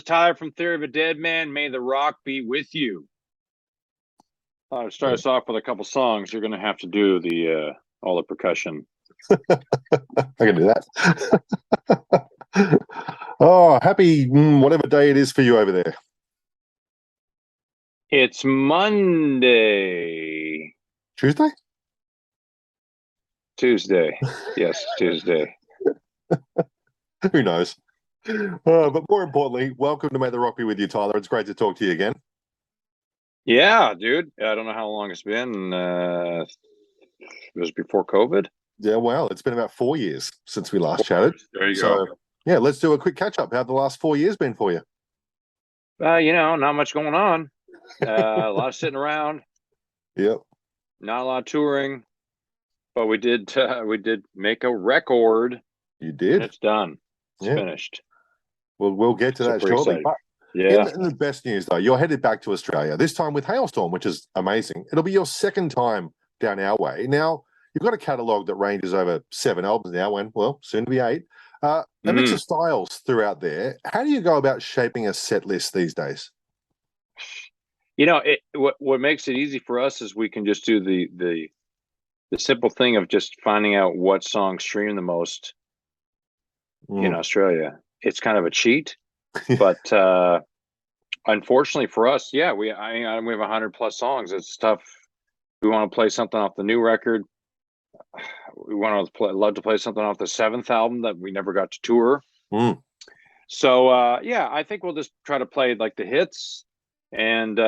Tyler from Theory of a Deadman. May the rock be with you. I'll start us off with a couple songs. You're going to have to do the all the percussion. I can do that. Oh, happy whatever day it is for you over there. It's Monday. Tuesday? Tuesday. Yes, Tuesday. Who knows? But more importantly, welcome to May the Rock Be With You, Tyler. It's great to talk to you again. Yeah, dude. I don't know how long it's been. It was before COVID. Yeah, well, it's been about 4 years since we last chatted. There you go. Yeah, let's do a quick catch-up. How have the last 4 years been for you? Not much going on. A lot of sitting around. Yep. Not a lot of touring. But we did make a record. You did? And it's done. It's finished. Well, we'll get to that shortly. But yeah. In the best news, though, you're headed back to Australia, this time with Hailstorm, which is amazing. It'll be your second time down our way. Now, you've got a catalogue that ranges over 7 albums now, soon to be 8. A mix of styles throughout there. How do you go about shaping a set list these days? What makes it easy for us is we can just do the simple thing of just finding out what songs stream the most in Australia. It's kind of a cheat, but unfortunately for us, we have 100+ songs. It's tough. We want to play something off the new record. We want to love to play something off the 7th album that we never got to tour. So I think we'll just try to play like the hits, and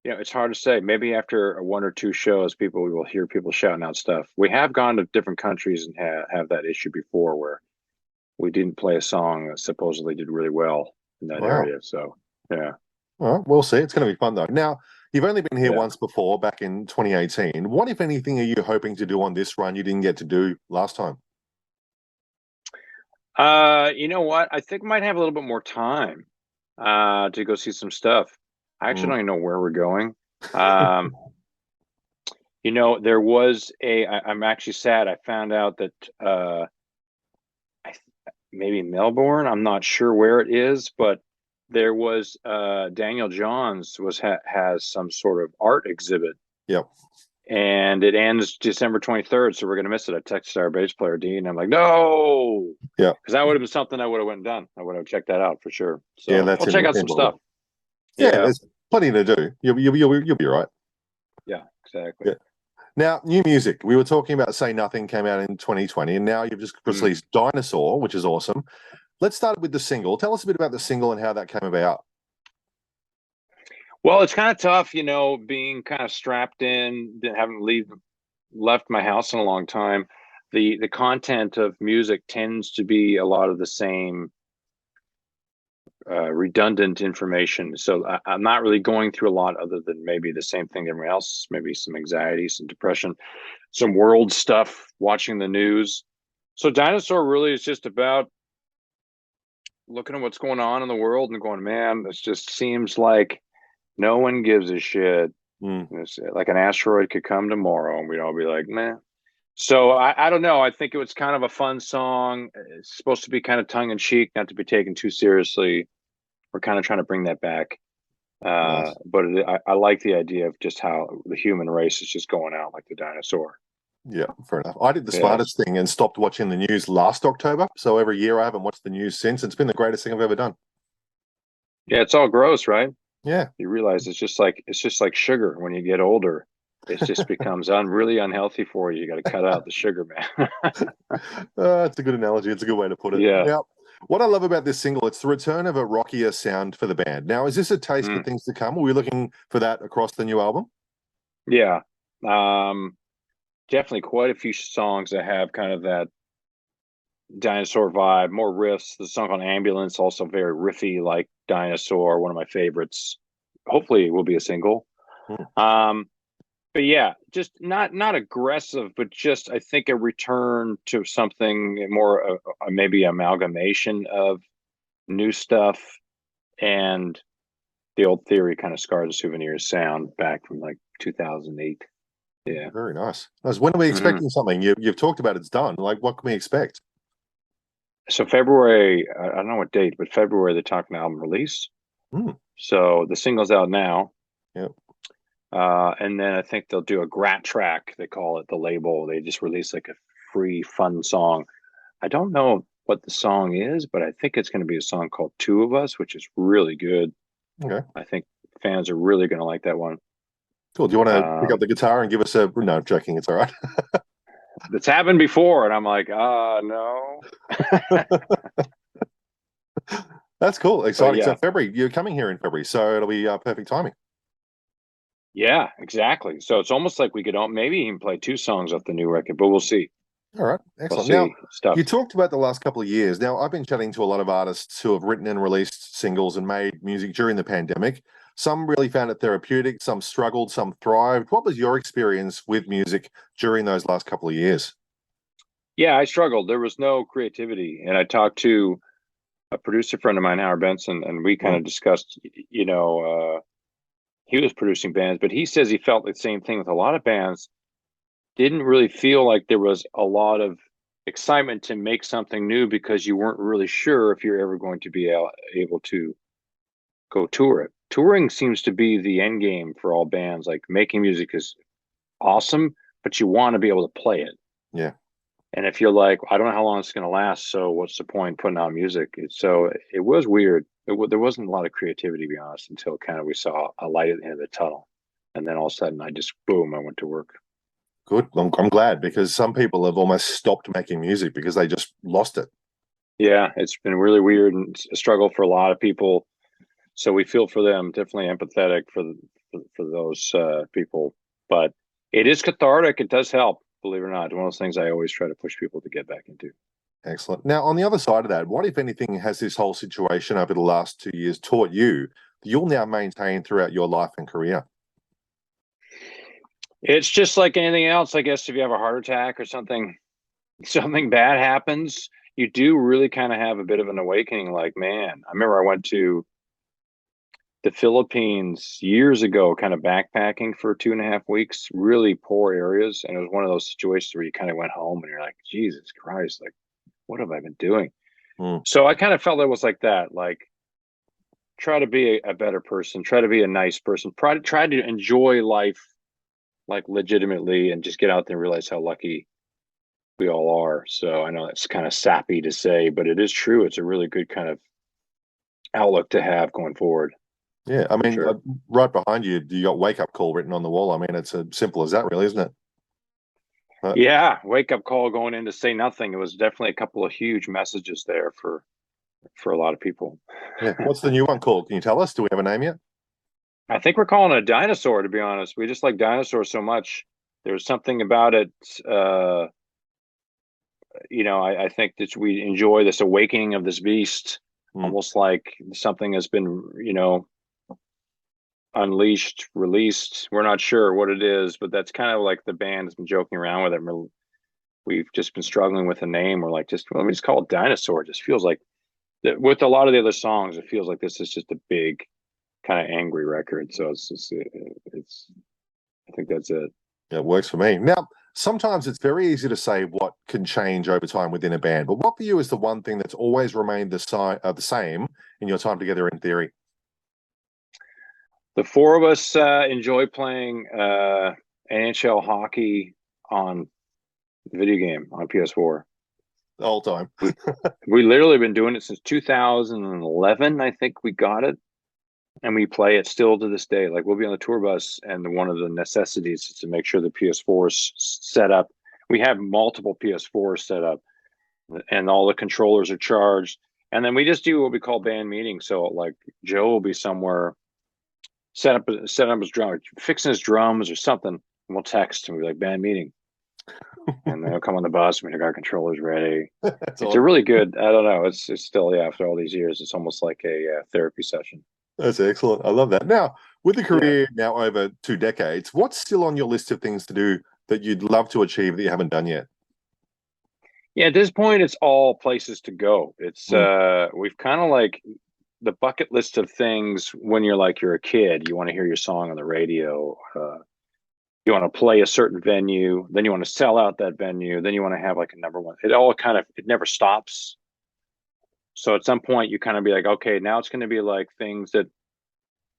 it's hard to say. Maybe after 1 or 2 shows, we will hear people shouting out stuff. We have gone to different countries and have that issue before where we didn't play a song that supposedly did really well in that area. So, yeah. All right, we'll see. It's going to be fun, though. Now, you've only been here once before, back in 2018. What, if anything, are you hoping to do on this run you didn't get to do last time? You know what? I think we might have a little bit more time to go see some stuff. I actually don't even know where we're going. There was I'm actually sad. I found out that maybe Melbourne, I'm not sure where it is, but there was Daniel Johns has some sort of art exhibit. Yep. And it ends December 23rd, so we're going to miss it. I texted our bass player, Dean. I'm like, no! Yeah. Because that would have been something I would have went and done. I would have checked that out for sure. So yeah, we'll check out some stuff. Yeah, there's plenty to do. You'll be right. Yeah, exactly. Yeah. Now, new music. We were talking about Say Nothing came out in 2020, and now you've just released Dinosaur, which is awesome. Let's start with the single. Tell us a bit about the single and how that came about. Well, it's kind of tough, being kind of strapped in, haven't left my house in a long time. The content of music tends to be a lot of the same redundant information. So I'm not really going through a lot other than maybe the same thing everyone else, maybe some anxiety, some depression, some world stuff, watching the news. So Dinosaur really is just about looking at what's going on in the world and going, man, this just seems like no one gives a shit. It's like an asteroid could come tomorrow and we'd all be like, man. So I don't know. I think it was kind of a fun song. It's supposed to be kind of tongue in cheek, not to be taken too seriously. We're kind of trying to bring that back. Nice. But I like the idea of just how the human race is just going out like the dinosaur. Yeah, fair enough. I did the smartest thing and stopped watching the news last October. So every year I haven't watched the news since. It's been the greatest thing I've ever done. Yeah, it's all gross, right? Yeah. You realize it's just like sugar. When you get older, it just becomes really unhealthy for you. You got to cut out the sugar, man. It's a good analogy. It's a good way to put it. Yeah. Now, what I love about this single, it's the return of a rockier sound for the band. Now, is this a taste for things to come? Are we looking for that across the new album? Yeah. Definitely quite a few songs that have kind of that Dinosaur vibe, more riffs. The song on Ambulance, also very riffy like Dinosaur, one of my favorites. Hopefully it will be a single. But yeah, just not aggressive, but just I think a return to something more, maybe amalgamation of new stuff and the old Theory kind of Scars and Souvenirs sound back from like 2008. Yeah, very nice. When are we expecting something? You've talked about it's done. Like, what can we expect? So February, I don't know what date, but February they're talking album release. Hmm. So the single's out now. Yep. And then I think they'll do a Grat track, they call it, the label. They just release like a free fun song. I don't know what the song is, but I think it's going to be a song called Two of Us, which is really good. Okay. I think fans are really going to like that one. Cool. Do you want to pick up Um, the guitar and give us a? No, I'm joking. It's all right. it's happened before, and I'm like, no. That's cool. But Exciting. So yeah, February, you're coming here in February, so it'll be perfect timing. yeah, exactly. So it's almost like we could maybe even play two songs off the new record, but we'll see. All right. We'll Excellent. Now, see. Stuff. you talked about the last couple of years. Now, I've been chatting to a lot of artists who have written and released singles and made music during the pandemic. Some really found it therapeutic, some struggled, some thrived. What was your experience with music during those last couple of years? Yeah, I struggled. There was no creativity, and I talked to a producer friend of mine, Howard Benson, and we kind Hmm. of discussed, he was producing bands, but he says he felt the same thing with a lot of bands. Didn't really feel like there was a lot of excitement to make something new because you weren't really sure if you're ever going to be able to go tour it. Touring seems to be the end game for all bands. Like making music is awesome, but you want to be able to play it. Yeah. And if you're like, I don't know how long it's going to last, so what's the point putting out music? So it was weird. There wasn't a lot of creativity, to be honest, until kind of we saw a light at the end of the tunnel. And then all of a sudden, I just, boom, I went to work. Good. I'm glad because some people have almost stopped making music because they just lost it. Yeah, it's been really weird and a struggle for a lot of people. So we feel for them, definitely empathetic for those people. But it is cathartic. It does help, believe it or not. One of those things I always try to push people to get back into. Excellent. Now, on the other side of that, what, if anything, has this whole situation over the last 2 years taught you that you'll now maintain throughout your life and career? It's just like anything else, I guess. If you have a heart attack or something bad happens, you do really kind of have a bit of an awakening. Like, man, I remember I went to the Philippines years ago, kind of backpacking for 2.5 weeks, really poor areas. And it was one of those situations where you kind of went home and you're like, Jesus Christ, like, what have I been doing? Mm. So I kind of felt it was like that. Like, try to be a better person, try to be a nice person, try to enjoy life like legitimately and just get out there and realize how lucky we all are. So I know that's kind of sappy to say, but it is true. It's a really good kind of outlook to have going forward. Yeah, I mean, Sure. right behind you, you got "wake up call" written on the wall. I mean, it's as simple as that, really, isn't it? Yeah, wake up call going in to say nothing. It was definitely a couple of huge messages there for a lot of people. Yeah. What's the new one called? Can you tell us? Do we have a name yet? I think we're calling it a Dinosaur, to be honest. We just like Dinosaur so much. There's something about it. I think that we enjoy this awakening of this beast, Mm. almost like something has been, unleashed, released. We're not sure what it is, but that's kind of like the band has been joking around with it. We've just been struggling with a name. We're like, let me just call it Dinosaur. It just feels like with a lot of the other songs, it feels like this is just a big kind of angry record. So it's I think that's it. Yeah, it works for me. Now, sometimes it's very easy to say what can change over time within a band, but what for you is the one thing that's always remained the same in your time together in theory? The four of us enjoy playing NHL hockey on the video game on PS4. The whole time. We literally been doing it since 2011. I think we got it, and we play it still to this day. Like we'll be on the tour bus, and one of the necessities is to make sure the PS4 is set up. We have multiple PS4s set up, and all the controllers are charged. And then we just do what we call band meetings. So like Joe will be somewhere, set up his drum, fixing his drums or something, and we'll text and we'll be like band meeting. And then he'll come on the bus and we got our controllers ready. That's It's a awesome. really good. I don't know. It's still, yeah, after all these years, it's almost like a therapy session. That's excellent. I love that. Now, with the Yeah. career now over 2 decades, what's still on your list of things to do that you'd love to achieve that you haven't done yet? Yeah. At this point, it's all places to go. It's Mm. we've kind of like the bucket list of things when you're a kid. You want to hear your song on the radio. You want to play a certain venue, then you want to sell out that venue, then you want to have like a number one. It all kind of it never stops. So at some point you kind of be like, okay, now it's going to be like things that,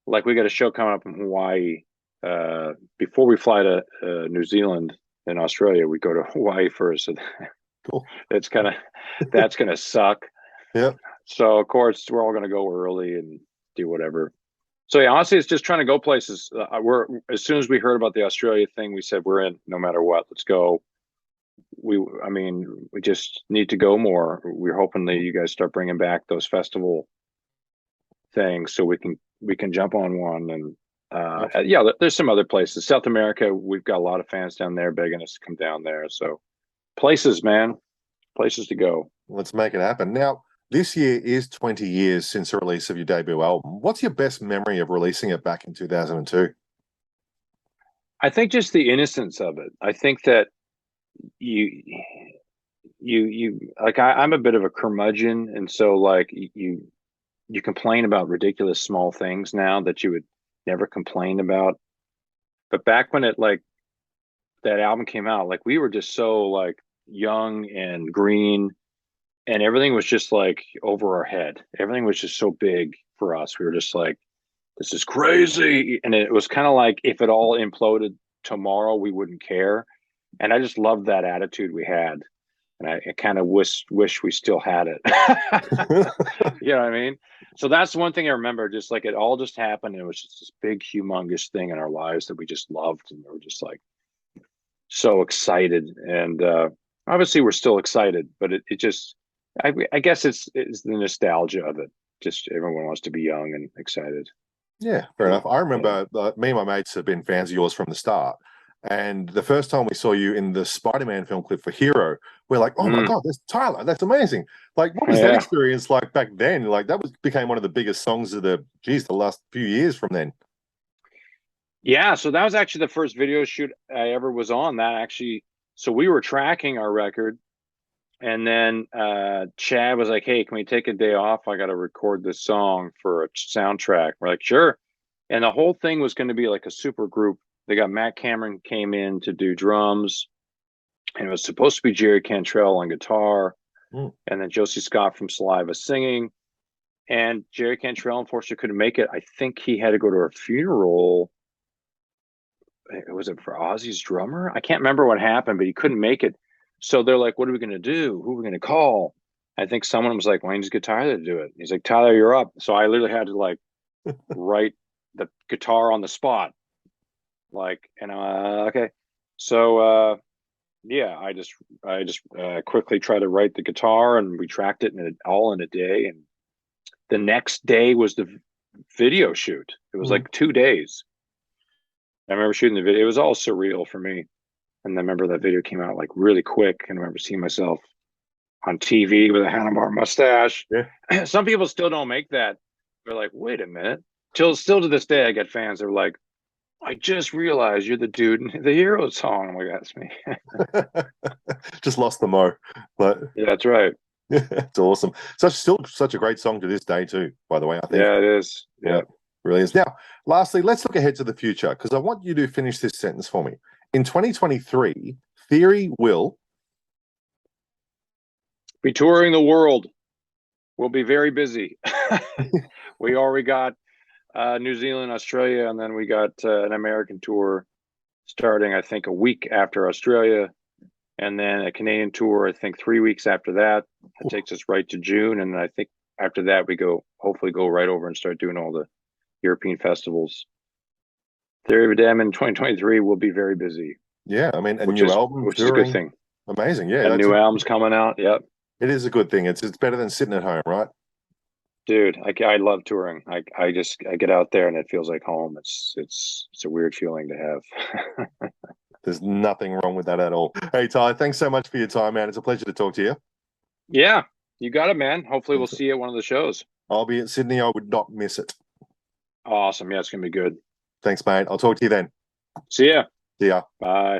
like we got a show coming up in Hawaii. Before we fly to New Zealand and Australia, we go to Hawaii first. So Cool. it's kind of, that's going to suck. Yeah. So of course we're all going to go early and do whatever. So yeah, honestly, it's just trying to go places. We're as soon as we heard about the Australia thing, we said we're in no matter what. Let's go. I mean, we just need to go more. We're hoping that you guys start bringing back those festival things so we can jump on one. And yeah, there's some other places. South America, we've got a lot of fans down there begging us to come down there. So places, man, places to go. Let's make it happen. Now, this year is 20 years since the release of your debut album. What's your best memory of releasing it back in 2002? I think just the innocence of it. I think that you like I'm a bit of a curmudgeon, and so like you complain about ridiculous small things now that you would never complain about. But back when it like that album came out, like we were just so like young and green, and everything was just like over our head. Everything was just so big for us. We were just like, this is crazy. And it was kind of like if it all imploded tomorrow, we wouldn't care. And I just loved that attitude we had. And I kind of wish we still had it. You know what I mean? So that's one thing I remember, just like it all just happened. And it was just this big, humongous thing in our lives that we just loved. And we were just like so excited. And obviously we're still excited, but it just, I guess it's the nostalgia of it. Just everyone wants to be young and excited. Yeah, fair enough. I remember me and my mates have been fans of yours from the start. And the first time we saw you in the Spider-Man film clip for Hero, we're like, oh my God, that's Tyler. That's amazing. Like, what was that experience like back then? Like, that became one of the biggest songs of the last few years from then. Yeah, so that was actually the first video shoot I ever was on. That actually, so we were tracking our record. And then Chad was like, hey, can we take a day off? I got to record this song for a soundtrack. We're like, sure. And the whole thing was going to be like a super group. They got Matt Cameron came in to do drums. And it was supposed to be Jerry Cantrell on guitar. And then Josie Scott from Saliva singing. And Jerry Cantrell, unfortunately, couldn't make it. I think he had to go to a funeral. Was it for Ozzy's drummer? I can't remember what happened, but he couldn't make it. So they're like, what are we going to do? Who are we going to call? I think someone was like, why don't you just get Tyler to do it? He's like, Tyler, you're up. So I literally had to like write the guitar on the spot. Like, and okay. So yeah, I just quickly tried to write the guitar, and we tracked it all in a day. And the next day was the video shoot. It was like 2 days. I remember shooting the video. It was all surreal for me. And I remember that video came out like really quick. And I remember seeing myself on TV with a handlebar mustache. Yeah. Some people still don't make that. They're like, wait a minute. Still to this day, I get fans that are like, I just realized you're the dude in the Hero song. I'm like, that's me. Just lost the mo. But yeah, that's right. It's awesome. Still such a great song to this day too, by the way, I think. Yeah, it is. Yeah. Really is. Now, lastly, let's look ahead to the future, because I want you to finish this sentence for me. In 2023, Theory will be touring the world. We'll be very busy. We already got New Zealand, Australia, and then we got an American tour starting, I think, a week after Australia, and then a Canadian tour, I think 3 weeks after that. It takes us right to June, and I think after that we hopefully go right over and start doing all the European festivals. Theory of a Deadman in 2023 will be very busy. Yeah, I mean, new album, which is a good thing. Amazing, yeah. And new albums coming out. Yep, it is a good thing. It's better than sitting at home, right? Dude, I love touring. I get out there and it feels like home. It's a weird feeling to have. There's nothing wrong with that at all. Hey, Ty, thanks so much for your time, man. It's a pleasure to talk to you. Yeah, you got it, man. Hopefully we'll see you at one of the shows. I'll be at Sydney. I would not miss it. Awesome. Yeah, it's going to be good. Thanks, mate. I'll talk to you then. See ya. See ya. Bye.